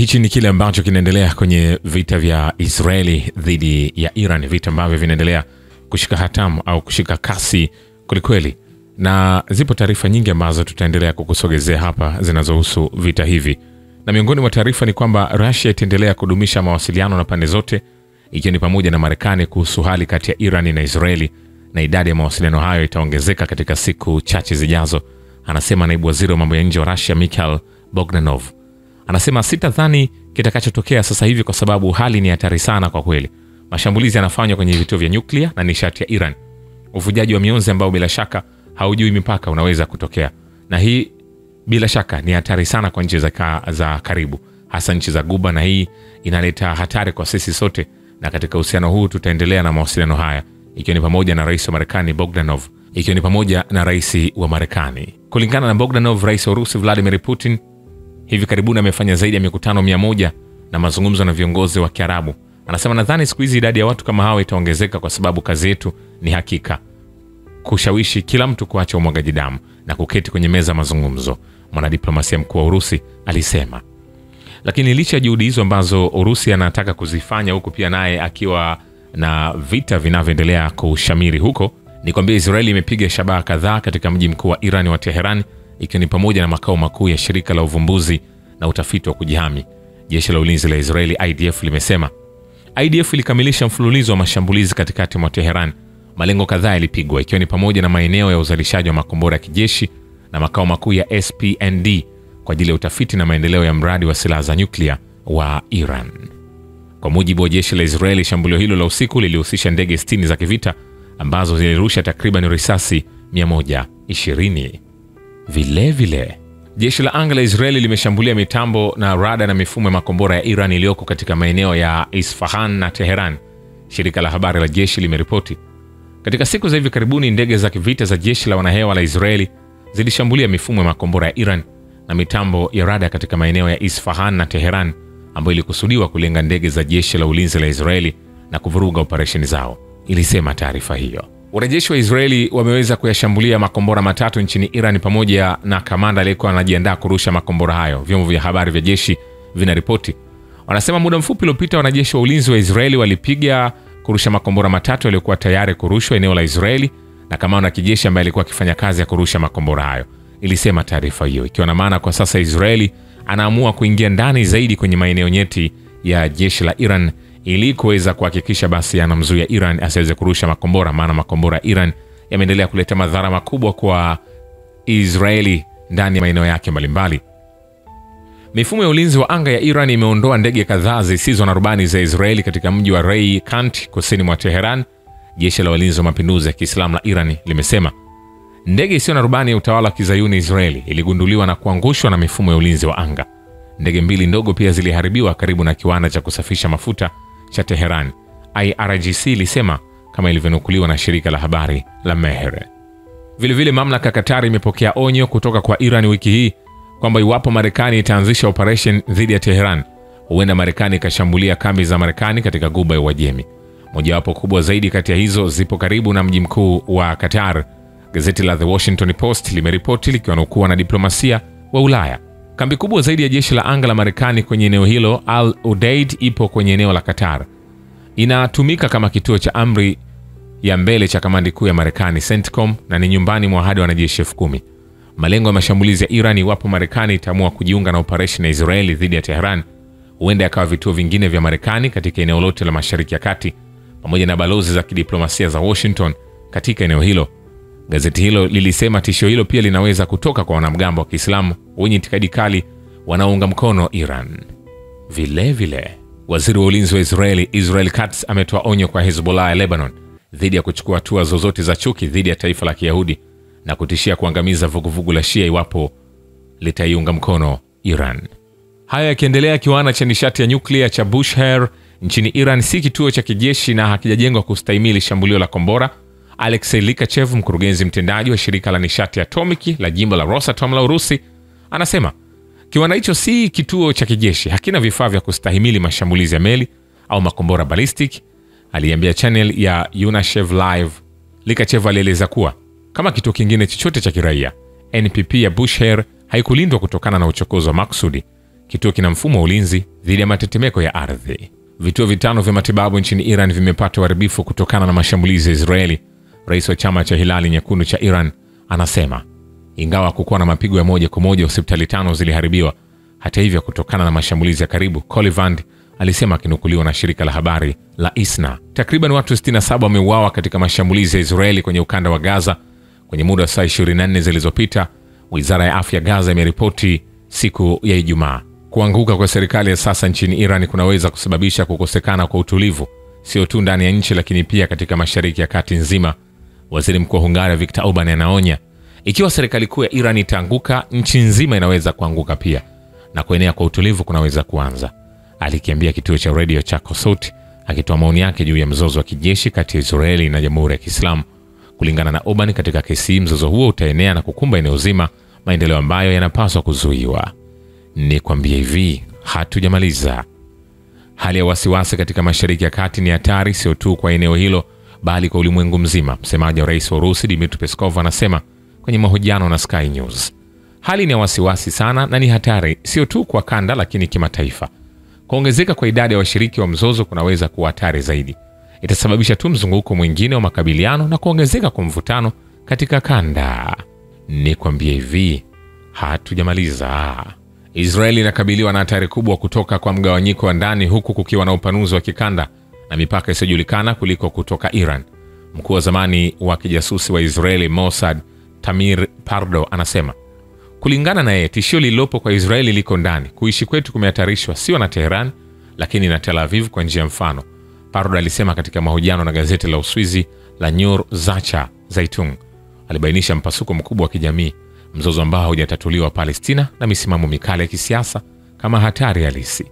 Hichi ni kile ambacho kinaendelea kwenye vita vya Israeli dhidi ya Iran, vita ambavyo vinaendelea kushika hatamu au kushika kasi kwelikweli. Na zipo taarifa nyingi ambazo tutaendelea kukusogezea hapa zinazohusu vita hivi. Na miongoni mwa taarifa ni kwamba Russia itaendelea kudumisha mawasiliano na pande zote, ikiwa ni pamoja na Marekani kuhusu hali kati ya Iran na Israeli, na idadi ya mawasiliano hayo itaongezeka katika siku chache zijazo, anasema naibu waziri wa mambo ya nje wa Russia Mikhail Bogdanov. Anasema sitadhani kitakachotokea sasa hivi kwa sababu hali ni hatari sana kwa kweli. Mashambulizi yanafanywa kwenye vituo vya nyuklia na nishati ya Iran. Uvujaji wa mionzi ambao bila shaka haujui mipaka unaweza kutokea. Na hii bila shaka ni hatari sana kwa nchi za karibu, hasa nchi za Guba, na hii inaleta hatari kwa sisi sote. Na katika uhusiano huu tutaendelea na mawasiliano haya, ikiwa ni pamoja na rais wa Marekani Bogdanov, ikiwa ni pamoja na rais wa Marekani. Kulingana na Bogdanov, rais wa Urusi Vladimir Putin hivi karibuni amefanya zaidi ya mikutano 100 na mazungumzo na viongozi wa Kiarabu. Anasema nadhani siku hizi idadi ya watu kama hawa itaongezeka kwa sababu kazi yetu ni hakika kushawishi kila mtu kuacha umwagaji damu na kuketi kwenye meza mazungumzo, mwanadiplomasia mkuu wa Urusi alisema. Lakini licha ya juhudi hizo ambazo Urusi anataka kuzifanya, huku pia naye akiwa na vita vinavyoendelea kushamiri huko, ni kwamba Israeli imepiga shabaha kadhaa katika mji mkuu wa Iran wa Tehran, ikiwa ni pamoja na makao makuu ya shirika la uvumbuzi na utafiti wa kujihami. Jeshi la ulinzi la Israeli IDF limesema IDF ilikamilisha mfululizo wa mashambulizi katikati mwa Tehran. Malengo kadhaa yalipigwa, ikiwa ni pamoja na maeneo ya uzalishaji wa makombora ya kijeshi na makao makuu ya SPND kwa ajili ya utafiti na maendeleo ya mradi wa silaha za nyuklia wa Iran. Kwa mujibu wa jeshi la Israeli, shambulio hilo la usiku lilihusisha ndege 60 za kivita ambazo zilirusha takriban risasi 120. Vile jeshi la anga la Israeli limeshambulia mitambo na rada na mifumo ya makombora ya Iran iliyoko katika maeneo ya Isfahan na Teheran, shirika la habari la jeshi limeripoti. Katika siku za hivi karibuni, ndege za kivita za jeshi la wanahewa la Israeli zilishambulia mifumo ya makombora ya Iran na mitambo ya rada katika maeneo ya Isfahan na Teheran, ambayo ilikusudiwa kulenga ndege za jeshi la ulinzi la Israeli na kuvuruga operesheni zao, ilisema taarifa hiyo. Wanajeshi wa Israeli wameweza kuyashambulia makombora matatu nchini Iran pamoja na kamanda aliyekuwa anajiandaa kurusha makombora hayo, vyombo vya habari vya jeshi vinaripoti. Wanasema muda mfupi uliopita wanajeshi wa ulinzi wa Israeli walipiga kurusha makombora matatu yaliyokuwa tayari kurushwa eneo la Israeli na kamanda kijeshi ambaye alikuwa akifanya kazi ya kurusha makombora hayo, ilisema taarifa hiyo, ikiwa na maana kwa sasa Israeli anaamua kuingia ndani zaidi kwenye maeneo nyeti ya jeshi la Iran ili kuweza kuhakikisha basi anamzuia Iran asiweze kurusha makombora, maana makombora ya Iran yameendelea kuleta madhara makubwa kwa Israeli ndani ya maeneo yake mbalimbali. Mifumo ya ulinzi wa anga ya Iran imeondoa ndege kadhaa zisizo na rubani za Israeli katika mji wa Rei Kant kusini mwa Teheran, jeshi la walinzi wa mapinduzi ya Kiislamu la Iran limesema. Ndege isiyo na rubani ya utawala wa Kizayuni Israeli iligunduliwa na kuangushwa na mifumo ya ulinzi wa anga. Ndege mbili ndogo pia ziliharibiwa karibu na kiwanda cha kusafisha mafuta cha Teheran, IRGC ilisema, kama ilivyonukuliwa na shirika la habari la Mehr. Vilevile mamlaka Katari imepokea onyo kutoka kwa Iran wiki hii kwamba iwapo Marekani itaanzisha operation dhidi ya Teheran, huenda Marekani ikashambulia kambi za Marekani katika Guba ya Uajemi. Mojawapo kubwa zaidi kati ya hizo zipo karibu na mji mkuu wa Qatar. Gazeti la The Washington Post limeripoti likiwa nukuu na diplomasia wa Ulaya. Kambi kubwa zaidi ya jeshi la anga la Marekani kwenye eneo hilo, Al Udeid, ipo kwenye eneo la Qatar. Inatumika kama kituo cha amri ya mbele cha kamandi kuu ya Marekani CENTCOM na ni nyumbani mwa hadi wanajeshi 10,000. Malengo ya mashambulizi ya Iran iwapo Marekani itaamua kujiunga na operation ya Israeli dhidi ya Tehran, huenda yakawa vituo vingine vya Marekani katika eneo lote la Mashariki ya Kati pamoja na balozi za kidiplomasia za Washington katika eneo hilo. Gazeti hilo lilisema tishio hilo pia linaweza kutoka kwa wanamgambo wa Kiislamu wenye itikadi kali wanaounga mkono Iran. Vile waziri wa ulinzi wa Israeli Israel Katz ametoa onyo kwa Hezbollah ya Lebanon dhidi ya kuchukua hatua zozote za chuki dhidi ya taifa la Kiyahudi na kutishia kuangamiza vuguvugu la Shia iwapo litaiunga mkono Iran. Haya yakiendelea, kiwanda cha nishati ya nyuklia cha Bushehr nchini Iran si kituo cha kijeshi na hakijajengwa kustahimili shambulio la kombora. Alexei Likachev, mkurugenzi mtendaji wa shirika la nishati atomiki la jimbo la Rosatom la Urusi, anasema kiwanda hicho si kituo cha kijeshi, hakina vifaa vya kustahimili mashambulizi ya meli au makombora ballistic, aliambia channel ya Yunashev Live. Likachev alieleza kuwa kama kituo kingine chochote cha kiraia, NPP ya Bushehr haikulindwa kutokana na uchokozi wa maksudi. Kituo kina mfumo wa ulinzi dhidi ya matetemeko ya ardhi. Vituo 5 vya matibabu nchini Iran vimepata uharibifu kutokana na mashambulizi ya Israeli. Rais wa chama cha Hilali Nyekundu cha Iran anasema ingawa hakukuwa na mapigo ya moja kwa moja, hospitali 5 ziliharibiwa. Hata hivyo, kutokana na mashambulizi ya karibu, Kolivand alisema akinukuliwa na shirika la habari la ISNA. Takriban watu 67 wameuawa katika mashambulizi ya Israeli kwenye ukanda wa Gaza kwenye muda wa saa 24 zilizopita, Wizara ya Afya Gaza imeripoti siku ya Ijumaa. Kuanguka kwa serikali ya sasa nchini Iran kunaweza kusababisha kukosekana kwa utulivu, sio tu ndani ya nchi lakini pia katika Mashariki ya Kati nzima. Waziri Mkuu wa Hungaria Viktor Orban anaonya, ikiwa serikali kuu ya Iran itaanguka, nchi nzima inaweza kuanguka pia na kuenea kwa utulivu kunaweza kuanza. Alikiambia kituo cha radio cha Kosot akitoa maoni yake juu ya mzozo wa kijeshi kati ya Israeli na Jamhuri ya Kiislamu. Kulingana na Orban, katika kesi mzozo huo utaenea na kukumba eneo zima, maendeleo ambayo yanapaswa kuzuiwa. Ni kwambie hivi, hatujamaliza. Hali ya wasiwasi katika Mashariki ya Kati ni hatari sio tu kwa eneo hilo bali kwa ulimwengu mzima. Msemaji wa Rais wa Urusi Dmitry Peskov anasema kwenye mahojiano na Sky News, hali ni ya wasiwasi sana na ni hatari sio tu kwa kanda lakini kimataifa. Kuongezeka kwa idadi ya washiriki wa mzozo kunaweza kuwa hatari zaidi. Itasababisha tu mzunguko mwingine wa makabiliano na kuongezeka kwa mvutano katika kanda. Ni kwambie hivi, hatujamaliza. Israeli inakabiliwa na hatari kubwa kutoka kwa mgawanyiko wa ndani, huku kukiwa na upanuzi wa kikanda na mipaka isiyojulikana kuliko kutoka Iran. Mkuu wa zamani wa kijasusi wa Israeli Mossad Tamir Pardo anasema, kulingana na yeye, tishio lililopo kwa Israeli liko ndani. Kuishi kwetu kumehatarishwa sio na Tehran lakini na Tel Aviv kwa njia mfano, Pardo alisema katika mahojiano na gazeti la Uswizi la Nur Zacha Zeitung. Alibainisha mpasuko mkubwa wa kijamii, mzozo ambao haujatatuliwa Palestina na misimamo mikali ya kisiasa kama hatari halisi.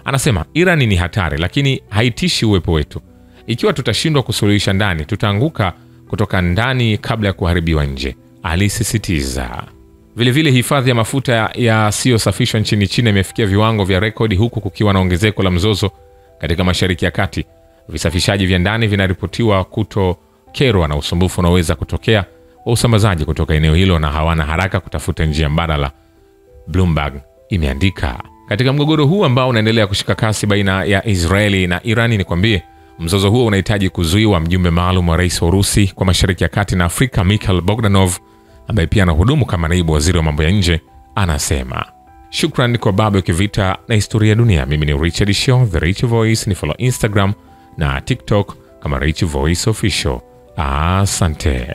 Anasema Iran ni hatari lakini haitishi uwepo wetu. Ikiwa tutashindwa kusuluhisha ndani, tutaanguka kutoka ndani kabla ya kuharibiwa nje, alisisitiza. Vilevile hifadhi ya mafuta yasiyosafishwa nchini China imefikia viwango vya rekodi, huku kukiwa na ongezeko la mzozo katika Mashariki ya Kati. Visafishaji vya ndani vinaripotiwa kutokerwa na usumbufu unaoweza kutokea wa usambazaji kutoka eneo hilo na hawana haraka kutafuta njia mbadala, Bloomberg imeandika. Katika mgogoro huu ambao unaendelea kushika kasi baina ya Israeli na Irani, ni kwambie mzozo huo unahitaji kuzuiwa. Mjumbe maalum wa Rais wa Urusi kwa Mashariki ya Kati na Afrika Mikhail Bogdanov, ambaye pia anahudumu kama naibu waziri wa mambo ya nje, anasema. Shukrani kwa Babu Kivita na Historia Dunia. Mimi ni Richard Shaw, The Rich Voice. Ni follow Instagram na TikTok kama Rich Voice Official. Asante.